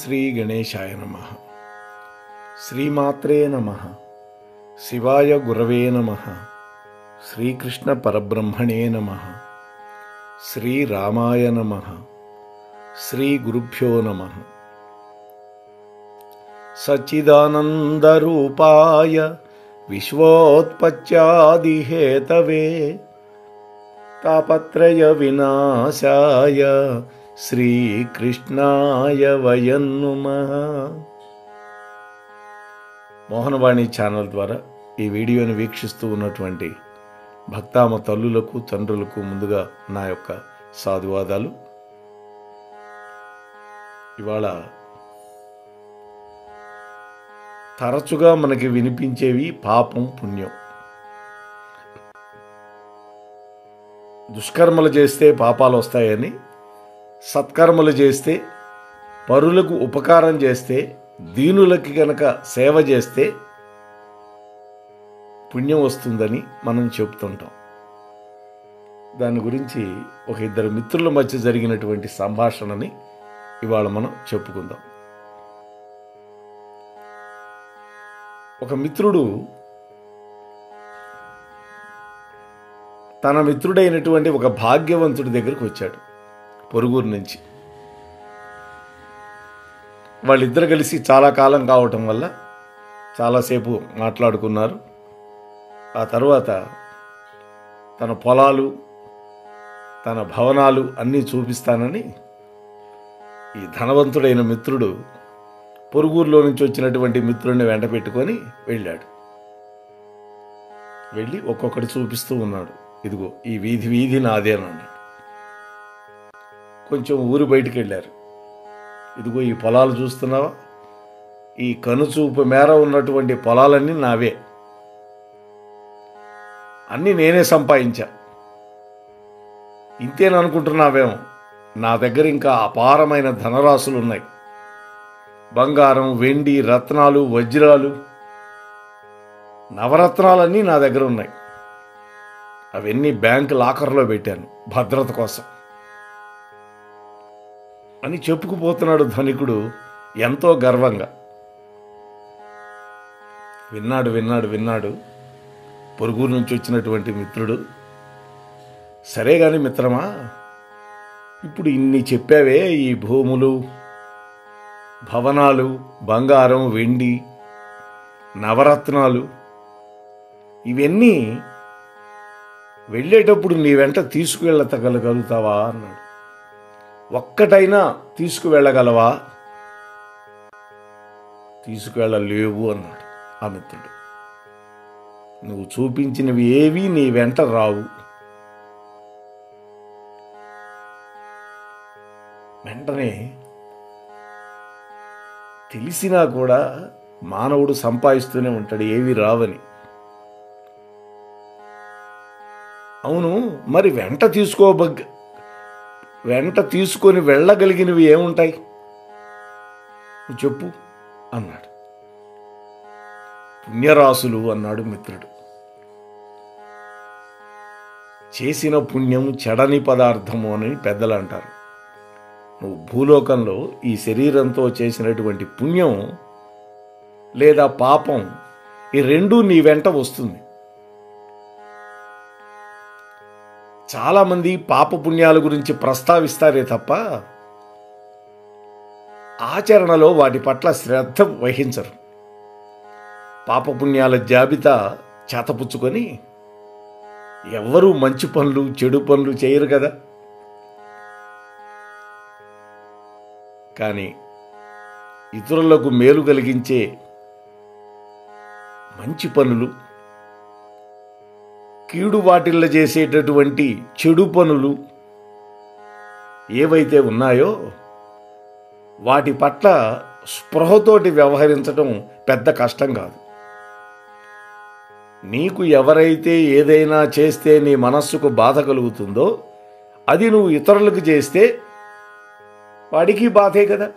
శ్రీ గణేశాయ నమః. శ్రీమాత్రే నమః. శివాయ గురవే నమః. శ్రీకృష్ణ పరబ్రహ్మణే నమః. శ్రీరామాయ నమః. శ్రీ గురుభ్యో నమః. సచ్చిదానందరూపాయ విశ్వోత్పత్యాదిహేతవే తాపత్రయ వినాశాయ శ్రీకృష్ణాయ వయం నమః. మోహనవాణి ఛానల్ ద్వారా ఈ వీడియోని వీక్షిస్తూ ఉన్నటువంటి భక్తామ తల్లులకు తండ్రులకు ముందుగా నా యొక్క సాధువాదాలు. ఇవాళ తరచుగా మనకి వినిపించేవి పాపం పుణ్యం. దుష్కర్మలు చేస్తే పాపాలు వస్తాయని, సత్కర్మలు చేస్తే, పరులకు ఉపకారం చేస్తే, దీనులకి గనక సేవ చేస్తే పుణ్యం వస్తుందని మనం చెప్తుంటాం. దాని గురించి ఒక ఇద్దరు మిత్రుల మధ్య జరిగినటువంటి సంభాషణని ఇవాళ మనం చెప్పుకుందాం. ఒక మిత్రుడు తన మిత్రుడైనటువంటి ఒక భాగ్యవంతుడి దగ్గరికి వచ్చాడు పొరుగురు నుంచి. వాళ్ళిద్దరు కలిసి చాలా కాలం కావటం వల్ల చాలాసేపు మాట్లాడుకున్నారు. ఆ తర్వాత తన పొలాలు, తన భవనాలు అన్నీ చూపిస్తానని ఈ ధనవంతుడైన మిత్రుడు పొరుగురులో నుంచి వచ్చినటువంటి మిత్రుడిని వెంట పెట్టుకొని వెళ్ళాడు. వెళ్ళి ఒక్కొక్కటి చూపిస్తూ ఉన్నాడు. ఇదిగో ఈ వీధి నాదేనన్నాడు. కొంచెం ఊరు బయటికి వెళ్ళారు. ఇదిగో ఈ పొలాలు చూస్తున్నావా, ఈ కనుచూపు మేర ఉన్నటువంటి పొలాలన్నీ నావే, అన్నీ నేనే సంపాదించా. ఇంతేననుకుంటున్నావేమో, నా దగ్గర ఇంకా అపారమైన ధనరాశులు ఉన్నాయి. బంగారం, వెండి, రత్నాలు, వజ్రాలు, నవరత్నాలన్నీ నా దగ్గర ఉన్నాయి. అవన్నీ బ్యాంక్ లాకర్లో పెట్టాను భద్రత కోసం అని చెప్పుకుపోతున్నాడు ధనికుడు ఎంతో గర్వంగా. విన్నాడు పొరుగురు నుంచి వచ్చినటువంటి మిత్రుడు. సరే గాని మిత్రమా, ఇప్పుడు ఇన్ని చెప్పావే, ఈ భూములు, భవనాలు, బంగారం, వెండి, నవరత్నాలు, ఇవన్నీ వెళ్ళేటప్పుడు నీ వెంట తీసుకువెళ్ళగలుగుతావా అన్నాడు. ఒక్కటైనా తీసుకువెళ్ళగలవా? తీసుకువెళ్ళలేవు అన్నాడు ఆ మిత్రుడు. నువ్వు చూపించినవి ఏవి నీ వెంట రావు. వెంటనే తెలిసినా కూడా మానవుడు సంపాదిస్తూనే ఉంటాడు ఏవి రావని. అవును, మరి వెంట తీసుకొని వెళ్ళగలిగినవి ఏముంటాయి నువ్వు చెప్పు అన్నాడు. పుణ్యరాశులు అన్నాడు మిత్రుడు. చేసిన పుణ్యం చెడని పదార్థము అని పెద్దలు అంటారు. నువ్వు భూలోకంలో ఈ శరీరంతో చేసినటువంటి పుణ్యం లేదా పాపం, ఈ రెండూ నీ వెంట వస్తుంది. చాలామంది పాపపుణ్యాల గురించి ప్రస్తావిస్తారే తప్ప ఆచరణలో వాటి పట్ల శ్రద్ధ వహించరు. పాపపుణ్యాల జాబితా చేతపుచ్చుకొని ఎవ్వరూ మంచి పనులు, చెడు పనులు చేయరు కదా. కానీ ఇతరులకు మేలు కలిగించే మంచి పనులు, కీడు వాటిల్ల చేసేటటువంటి చెడు పనులు ఏవైతే ఉన్నాయో వాటి పట్ల స్పృహతోటి వ్యవహరించడం పెద్ద కష్టం కాదు. నీకు ఎవరైతే ఏదైనా చేస్తే నీ మనస్సుకు బాధ కలుగుతుందో అది నువ్వు ఇతరులకు చేస్తే వాడికి బాధే కదా.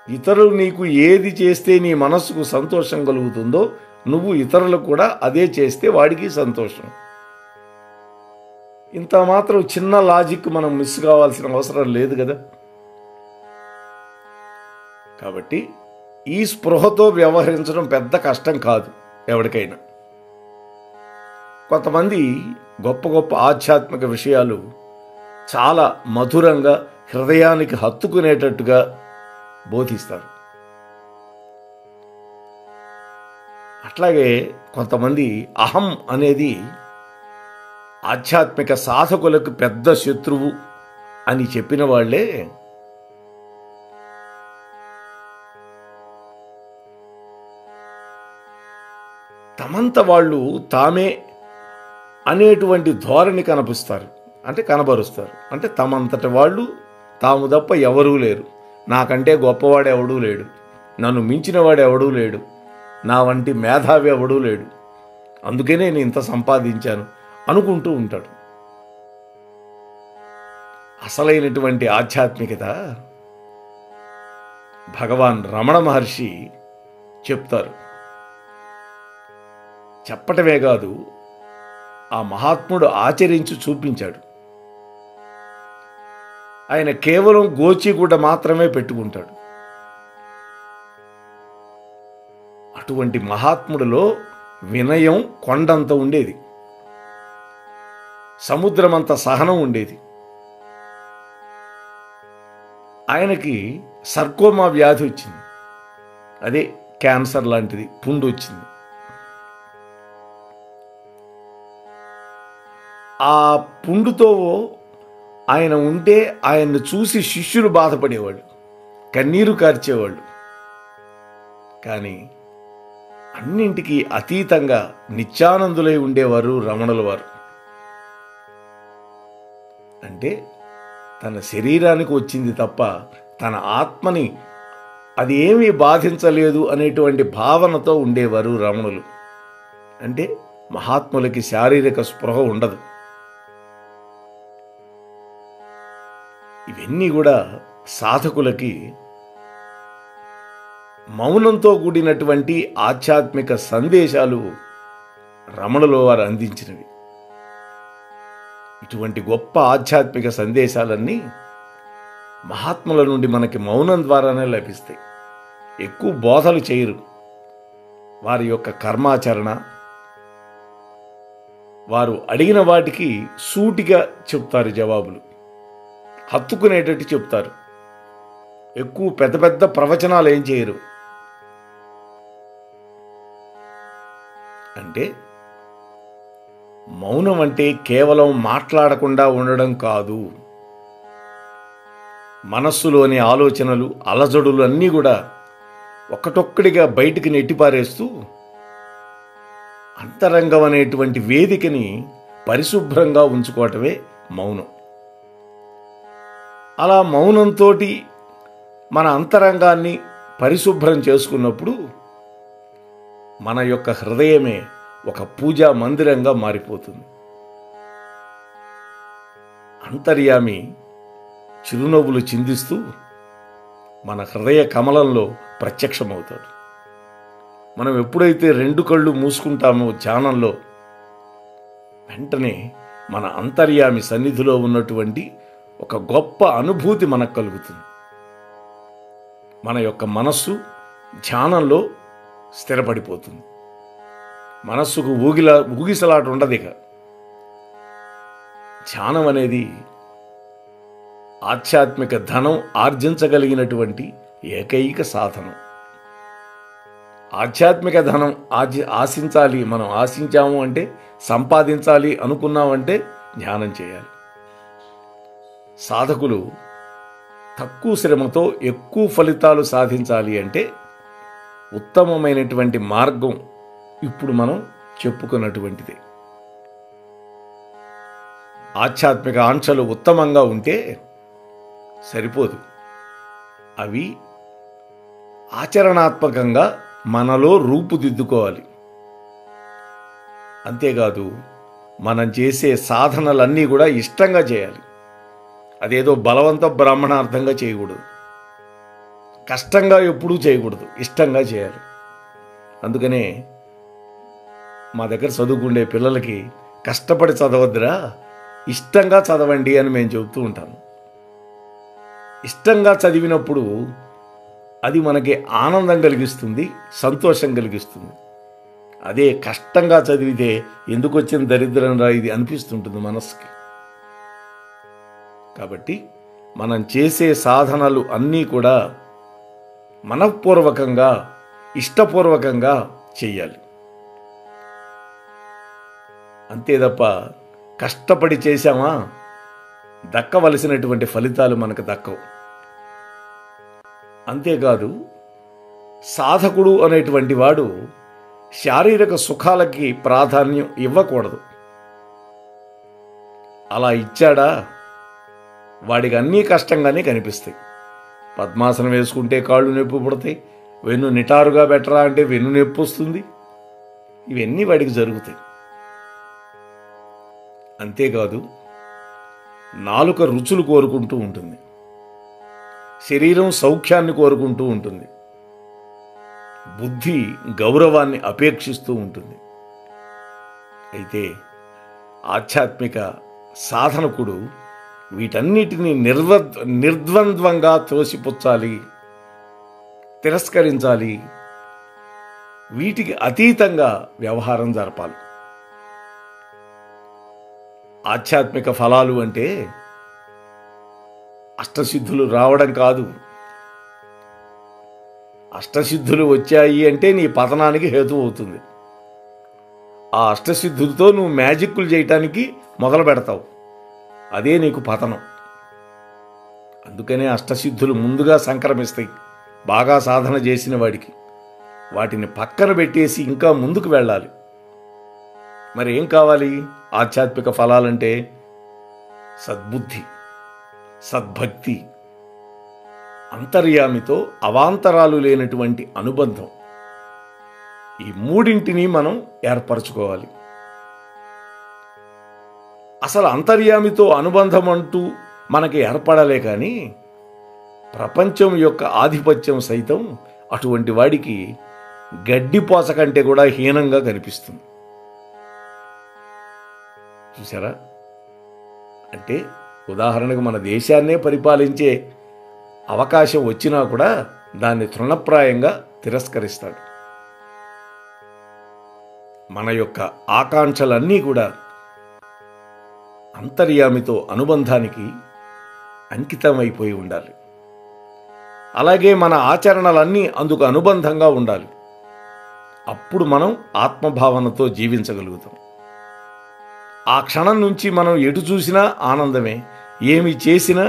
ఇతరులు నీకు ఏది చేస్తే నీ మనస్సుకు సంతోషం కలుగుతుందో నువ్వు ఇతరులకు కూడా అదే చేస్తే వాడికి సంతోషం. ఇంత మాత్రం చిన్న లాజిక్ మనం మిస్ కావాల్సిన అవసరం లేదు కదా. కాబట్టి ఈ స్పృహతో వ్యవహరించడం పెద్ద కష్టం కాదు ఎవరికైనా. కొంతమంది గొప్ప గొప్ప ఆధ్యాత్మిక విషయాలు చాలా మధురంగా హృదయానికి హత్తుకునేటట్టుగా బోధిస్తారు. అట్లాగే కొంతమంది అహం అనేది ఆధ్యాత్మిక సాధకులకు పెద్ద శత్రువు అని చెప్పిన వాళ్ళే తమంత వాళ్ళు తామే అనేటువంటి ధోరణి కనపరుస్తారు. అంటే తమంతటి వాళ్ళు తాము తప్ప ఎవరూ లేరు, నాకంటే గొప్పవాడు ఎవడూ లేడు, నన్ను మించినవాడు ఎవడూ లేడు, నా వంటి మేధావి ఎవడూ లేడు, అందుకే నేను ఇంత సంపాదించాను అనుకుంటూ ఉంటాడు. అసలైనటువంటి ఆధ్యాత్మికత భగవాన్ రమణ మహర్షి చెప్తారు. చెప్పటమే కాదు, ఆ మహాత్ముడు ఆచరించి చూపించాడు. ఆయన కేవలం గోచిగుడ్డ మాత్రమే పెట్టుకుంటాడు. అటువంటి మహాత్ముడిలో వినయం కొండంత ఉండేది, సముద్రమంత సహనం ఉండేది. ఆయనకి సర్కోమా వ్యాధి వచ్చింది, అదే క్యాన్సర్ లాంటిది, పుండు వచ్చింది. ఆ పుండుతో ఆయన ఉంటే ఆయన్ని చూసి శిష్యులు బాధపడేవాళ్ళు, కన్నీరు కార్చేవాళ్ళు. కానీ అన్నింటికీ అతీతంగా నిత్యానందులై ఉండేవారు రమణుల వారు. అంటే తన శరీరానికి వచ్చింది తప్ప తన ఆత్మని అది ఏమీ బాధించలేదు అనేటువంటి భావనతో ఉండేవారు రమణులు. అంటే మహాత్ములకి శారీరక స్పృహ ఉండదు. ఇవన్నీ కూడా సాధకులకి మౌనంతో కూడినటువంటి ఆధ్యాత్మిక సందేశాలు రమణుల వారు అందించినవి. ఇటువంటి గొప్ప ఆధ్యాత్మిక సందేశాలన్నీ మహాత్ముల నుండి మనకి మౌనం ద్వారానే లభిస్తాయి. ఎక్కువ బోధలు చేయరు. వారి యొక్క కర్మాచరణ, వారు అడిగిన వాటికి సూటిగా చెప్తారు, జవాబులు హత్తుకునేటట్టు చెప్తారు. ఎక్కువ పెద్ద పెద్ద ప్రవచనాలు ఏం చేయరు. అంటే మౌనం అంటే కేవలం మాట్లాడకుండా ఉండడం కాదు. మనస్సులోని ఆలోచనలు, అలజడులు అన్నీ కూడా ఒక్కటొక్కడిగా బయటికి నెట్టిపారేస్తూ అంతరంగం అనేటువంటి వేదికని పరిశుభ్రంగా ఉంచుకోవటమే మౌనం. అలా మౌనంతో మన అంతరంగాన్ని పరిశుభ్రం చేసుకున్నప్పుడు మన యొక్క హృదయమే ఒక పూజా మందిరంగా మారిపోతుంది. అంతర్యామి చిరునవ్వులు చిందిస్తూ మన హృదయ కమలంలో ప్రత్యక్షమవుతాడు. మనం ఎప్పుడైతే రెండు కళ్ళు మూసుకుంటామో ధ్యానంలో, వెంటనే మన అంతర్యామి సన్నిధిలో ఉన్నటువంటి ఒక గొప్ప అనుభూతి మనకు కలుగుతుంది. మన యొక్క మనస్సు ధ్యానంలో స్థిరపడిపోతుంది. మనస్సుకు ఊగిసలాట ఉండదు. ఇక ధ్యానం అనేది ఆధ్యాత్మిక ధనం ఆర్జించగలిగినటువంటి ఏకైక సాధనం. ఆధ్యాత్మిక ధనం ఆశించాలి, మనం ఆశించాము అంటే, సంపాదించాలి అనుకున్నామంటే ధ్యానం చేయాలి. సాధకులు తక్కువ శ్రమతో ఎక్కువ ఫలితాలు సాధించాలి అంటే ఉత్తమమైనటువంటి మార్గం ఇప్పుడు మనం చెప్పుకున్నటువంటిది. ఆధ్యాత్మిక ఆంక్షలు ఉత్తమంగా ఉంటే సరిపోదు, అవి ఆచరణాత్మకంగా మనలో రూపుదిద్దుకోవాలి. అంతేకాదు, మనం చేసే సాధనలన్నీ కూడా ఇష్టంగా చేయాలి. అదేదో బలవంత బ్రాహ్మణార్థంగా చేయకూడదు, కష్టంగా ఎప్పుడూ చేయకూడదు, ఇష్టంగా చేయాలి. అందుకనే మా దగ్గర చదువుకుండే పిల్లలకి కష్టపడి చదవద్దురా, ఇష్టంగా చదవండి అని మేము చెబుతూ ఉంటాను. ఇష్టంగా చదివినప్పుడు అది మనకి ఆనందం కలిగిస్తుంది, సంతోషం కలిగిస్తుంది. అదే కష్టంగా చదివితే ఎందుకు వచ్చిన దరిద్రం రా ఇది అనిపిస్తుంటుంది మనసుకి. కాబట్టి మనం చేసే సాధనలు అన్నీ కూడా మనఃపూర్వకంగా, ఇష్టపూర్వకంగా చెయ్యాలి. అంతే తప్ప కష్టపడి చేశామా దక్కవలసినటువంటి ఫలితాలు మనకు దక్కవు. అంతేకాదు, సాధకుడు అనేటువంటి వాడు శారీరక సుఖాలకి ప్రాధాన్యం ఇవ్వకూడదు. అలా ఇచ్చాడా వాడికి అన్నీ కష్టంగానే కనిపిస్తాయి. పద్మాసనం వేసుకుంటే కాళ్ళు నొప్పి పుడతాయి, వెన్ను నిటారుగా పెట్టరా అంటే వెన్ను నొప్పి వస్తుంది. ఇవన్నీ వాడికి జరుగుతాయి. అంతేకాదు, నాలుక రుచులు కోరుకుంటూ ఉంటుంది, శరీరం సౌఖ్యాన్ని కోరుకుంటూ ఉంటుంది, బుద్ధి గౌరవాన్ని అపేక్షిస్తూ ఉంటుంది. అయితే ఆధ్యాత్మిక సాధనకుడు వీటన్నిటినీ నిర్ద్వంద్వంగా త్రోసిపుచ్చాలి, తిరస్కరించాలి, వీటికి అతీతంగా వ్యవహారం జరపాలి. ఆధ్యాత్మిక ఫలాలు అంటే అష్టసిద్ధులు రావడం కాదు. అష్టసిద్ధులు వచ్చాయి అంటే నీ పతనానికి హేతు అవుతుంది. ఆ అష్టసిద్ధులతో నువ్వు మ్యాజిక్లు చేయటానికి మొదలు పెడతావు, అదే నీకు పతనం. అందుకనే అష్టసిద్ధులు ముందుగా సంక్రమిస్తాయి బాగా సాధన చేసిన వాడికి. వాటిని పక్కన పెట్టేసి ఇంకా ముందుకు వెళ్ళాలి. మరి ఏం కావాలి? ఆధ్యాత్మిక ఫలాలంటే సద్బుద్ధి, సద్భక్తి, అంతర్యామితో అవాంతరాలు లేనటువంటి అనుబంధం. ఈ మూడింటిని మనం ఏర్పరచుకోవాలి. అసలు అంతర్యామితో అనుబంధం అంటూ మనకి ఏర్పడాలే కానీ ప్రపంచం యొక్క ఆధిపత్యం సైతం అటువంటి వాడికి గడ్డిపోస కంటే కూడా హీనంగా కనిపిస్తుంది. చూసారా? అంటే ఉదాహరణకు మన దేశాన్నే పరిపాలించే అవకాశం వచ్చినా కూడా దాన్ని తృణప్రాయంగా తిరస్కరిస్తాడు. మన యొక్క ఆకాంక్షలన్నీ కూడా అంతర్యామితో అనుబంధానికి అంకితమైపోయి ఉండాలి. అలాగే మన ఆచరణలన్నీ అందుకు అనుబంధంగా ఉండాలి. అప్పుడు మనం ఆత్మభావనతో జీవించగలుగుతాం. ఆ క్షణం నుంచి మనం ఎటు చూసినా ఆనందమే, ఏమి చేసినా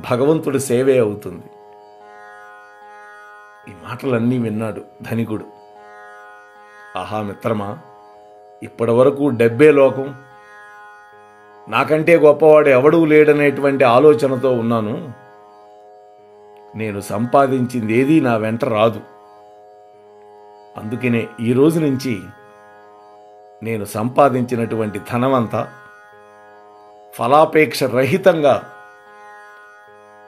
భగవంతుడి సేవే అవుతుంది. ఈ మాటలన్నీ విన్నాడు ధనికుడు. ఆహా మిత్రమా, ఇప్పటి వరకు డబ్బే లోకం, నాకంటే గొప్పవాడు ఎవడూ లేడనేటువంటి ఆలోచనతో ఉన్నాను. నేను సంపాదించింది ఏదీ నా వెంట రాదు. అందుకనే ఈ రోజు నుంచి నేను సంపాదించినటువంటి ధనమంతా ఫలాపేక్ష రహితంగా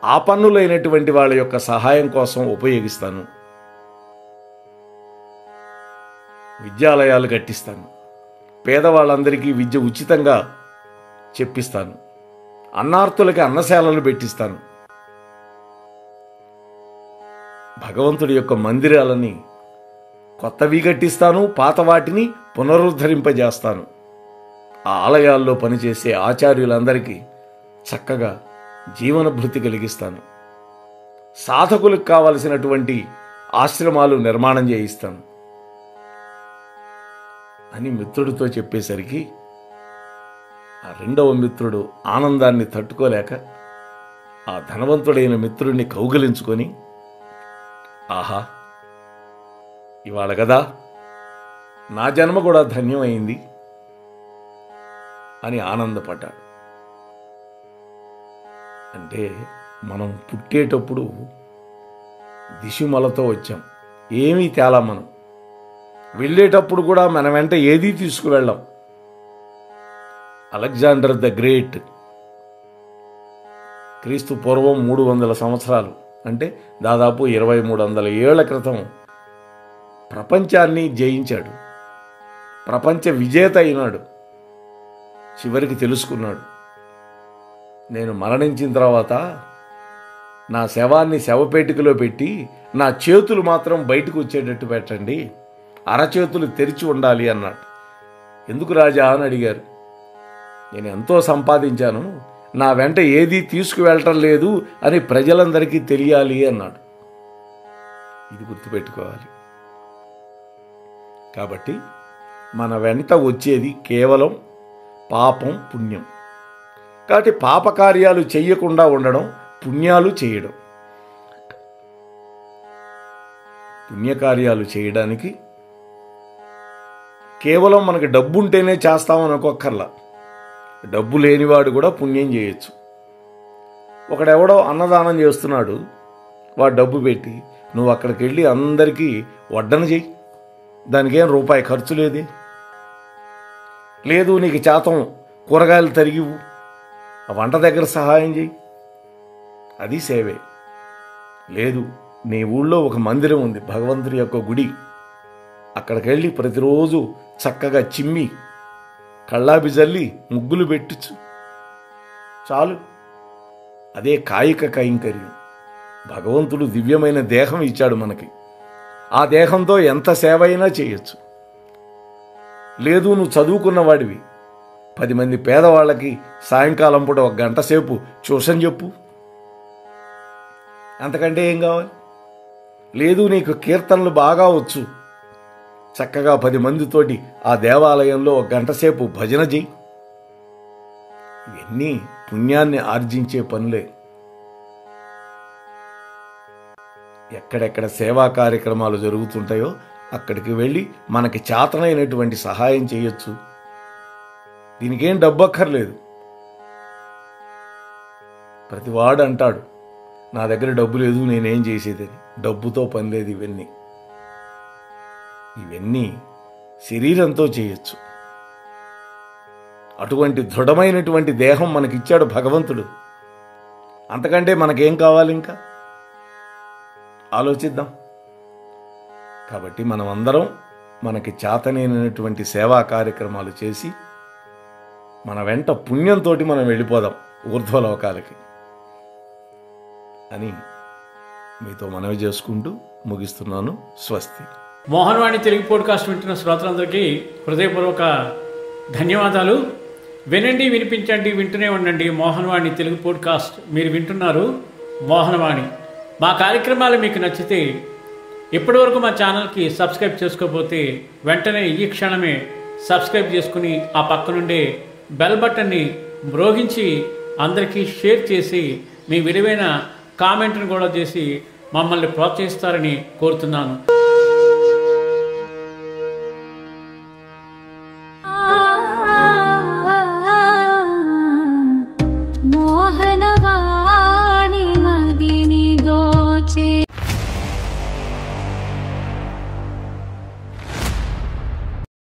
ఆపన్నులైనటువంటి వాళ్ళ యొక్క సహాయం కోసం ఉపయోగిస్తాను. విద్యాలయాలు కట్టిస్తాను, పేదవాళ్ళందరికీ విద్య ఉచితంగా చెప్పిస్తాను, అన్నార్తులకి అన్నశాలలు పెట్టిస్తాను, భగవంతుడి యొక్క మందిరాలని కొత్తవి కట్టిస్తాను, పాత వాటిని పునరుద్ధరింపజేస్తాను. ఆ ఆలయాల్లో పనిచేసే ఆచార్యులందరికీ చక్కగా జీవనభృతి కలిగిస్తాను, సాధకులకు కావలసినటువంటి ఆశ్రమాలు నిర్మాణం చేయిస్తాను అని మిత్రుడితో చెప్పేసరికి ఆ రెండవ మిత్రుడు ఆనందాన్ని తట్టుకోలేక ఆ ధనవంతుడైన మిత్రుడిని కౌగిలించుకొని, ఆహా ఇవాళ కదా నా జన్మ కూడా ధన్యమైంది అని ఆనందపడ్డాడు. అంటే మనం పుట్టేటప్పుడు దిశమలతో వచ్చాం, ఏమీ తేలా. మనం వెళ్ళేటప్పుడు కూడా మన వెంట ఏదీ తీసుకువెళ్ళాం. అలెగ్జాండర్ ద గ్రేట్ క్రీస్తు పూర్వం 300 సంవత్సరాలు అంటే దాదాపు 2300 ఏళ్ల క్రితం ప్రపంచాన్ని జయించాడు, ప్రపంచ విజేత అయినాడు. చివరికి తెలుసుకున్నాడు, నేను మరణించిన తర్వాత నా శవాన్ని శవపేటికలో పెట్టి నా చేతులు మాత్రం బయటకు వచ్చేటట్టు పెట్టండి, అరచేతులు తెరిచి ఉండాలి అన్నాడు. ఎందుకు రాజా అని అడిగారు. నేను ఎంతో సంపాదించాను, నా వెంట ఏదీ తీసుకువెళ్ళటం లేదు అని ప్రజలందరికీ తెలియాలి అన్నాడు. ఇది గుర్తుపెట్టుకోవాలి. కాబట్టి మన వెంట వచ్చేది కేవలం పాపం, పుణ్యం. కాబట్టి పాపకార్యాలు చెయ్యకుండా ఉండడం, పుణ్యాలు చేయడం. పుణ్యకార్యాలు చేయడానికి కేవలం మనకి డబ్బు ఉంటేనే చేస్తామని అనుకోక్కర్లా. డబ్బు లేనివాడు కూడా పుణ్యం చేయొచ్చు. ఒకడెవడో అన్నదానం చేస్తున్నాడు, వాడు డబ్బు పెట్టి నువ్వు అక్కడికి వెళ్ళి అందరికీ వడ్డన చెయ్యి, దానికేం రూపాయి ఖర్చు లేదే. లేదు నీకు చేతం కూరగాయలు తరిగివు, ఆ వంట దగ్గర సహాయం చేయి, అది సేవే. లేదు నీ ఊళ్ళో ఒక మందిరం ఉంది, భగవంతుడి యొక్క గుడి, అక్కడికి వెళ్ళి ప్రతిరోజు చక్కగా చిమ్మి కళ్ళాపి జల్లి ముగ్గులు పెట్టచ్చు, చాలు. అదే కాయిక కైంకర్యం. భగవంతుడు దివ్యమైన దేహం ఇచ్చాడు మనకి, ఆ దేహంతో ఎంత సేవ అయినా చేయొచ్చు. లేదు నువ్వు చదువుకున్నవాడివి, 10 మంది పేదవాళ్ళకి సాయంకాలం పూట 1 గంట సేపు ట్యూషన్ చెప్పు, అంతకంటే ఏం కావాలి. లేదు నీకు కీర్తనలు బాగా వచ్చు, చక్కగా 10 మందితోటి ఆ దేవాలయంలో 1 గంట సేపు భజన చెయ్యి. ఇవన్నీ పుణ్యాన్ని ఆర్జించే పనులే. ఎక్కడెక్కడ సేవా కార్యక్రమాలు జరుగుతుంటాయో అక్కడికి వెళ్ళి మనకి చేతనైనటువంటి సహాయం చేయొచ్చు. దీనికేం డబ్బు అక్కర్లేదు. ప్రతివాడు అంటాడు నా దగ్గర డబ్బు లేదు, నేనేం చేసేదని. డబ్బుతో పని లేదు. ఇవన్నీ శరీరంతో చేయొచ్చు. అటువంటి దృఢమైనటువంటి దేహం మనకిచ్చాడు భగవంతుడు. అంతకంటే మనకేం కావాలి ఇంకా? ఆలోచిద్దాం. కాబట్టి మనం అందరం మనకి చేతనైనటువంటి సేవా కార్యక్రమాలు చేసి మన వెంట పుణ్యంతో మనం వెళ్ళిపోదాం ఊర్ధ్వలోకాలకి అని మీతో మనవి చేసుకుంటూ ముగిస్తున్నాను. స్వస్తి. మోహన్వాణి తెలుగు పోడ్కాస్ట్ వింటున్న శ్రోతలందరికీ హృదయపూర్వక ధన్యవాదాలు. వినండి, వినిపించండి, వింటూనే ఉండండి మోహన్వాణి తెలుగు పోడ్కాస్ట్. మీరు వింటున్నారు మోహన్వాణి. మా కార్యక్రమాలు మీకు నచ్చితే ఇప్పటివరకు మా ఛానల్కి సబ్స్క్రైబ్ చేసుకోకపోతే వెంటనే ఈ క్షణమే సబ్స్క్రైబ్ చేసుకుని ఆ పక్కనుండే బెల్ బటన్ని మ్రోగించి అందరికీ షేర్ చేసి మీ విలువైన కామెంట్ను కూడా చేసి మమ్మల్ని ప్రోత్సహిస్తారని కోరుతున్నాను.